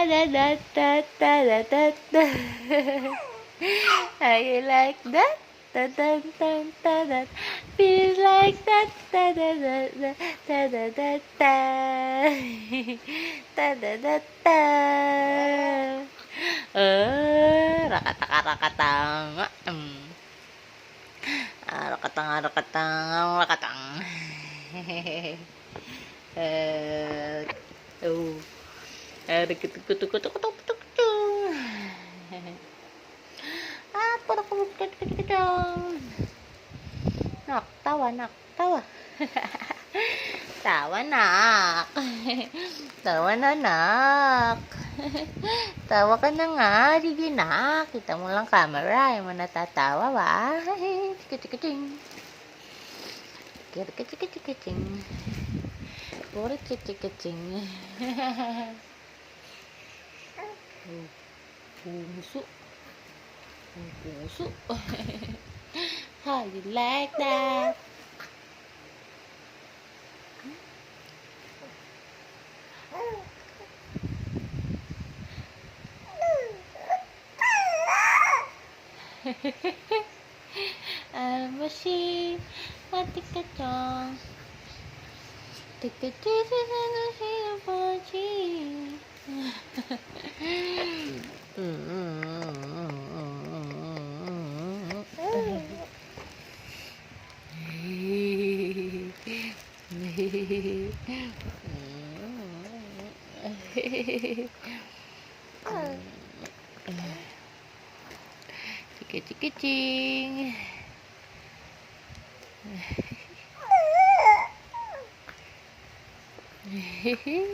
How you like that? Da da da da da. Feels like that. Da da da da da da da da. Da da da da. Rakataka rakatang. Rakatang rakatang rakatang. Oh. Nak, tawa, nak, tawa. Tawa, nak. Tawa na, nak. Tawa ka na nga, sige nak. Kita mo lang camera, yung mga natatawa ba? Chika-chika-ching. Chika-chika-chika-ching. Puro chika-chika-ching. Puso. Puso. How you like that? Machine, matikachong. Chika-chika-ching.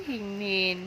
Hingin.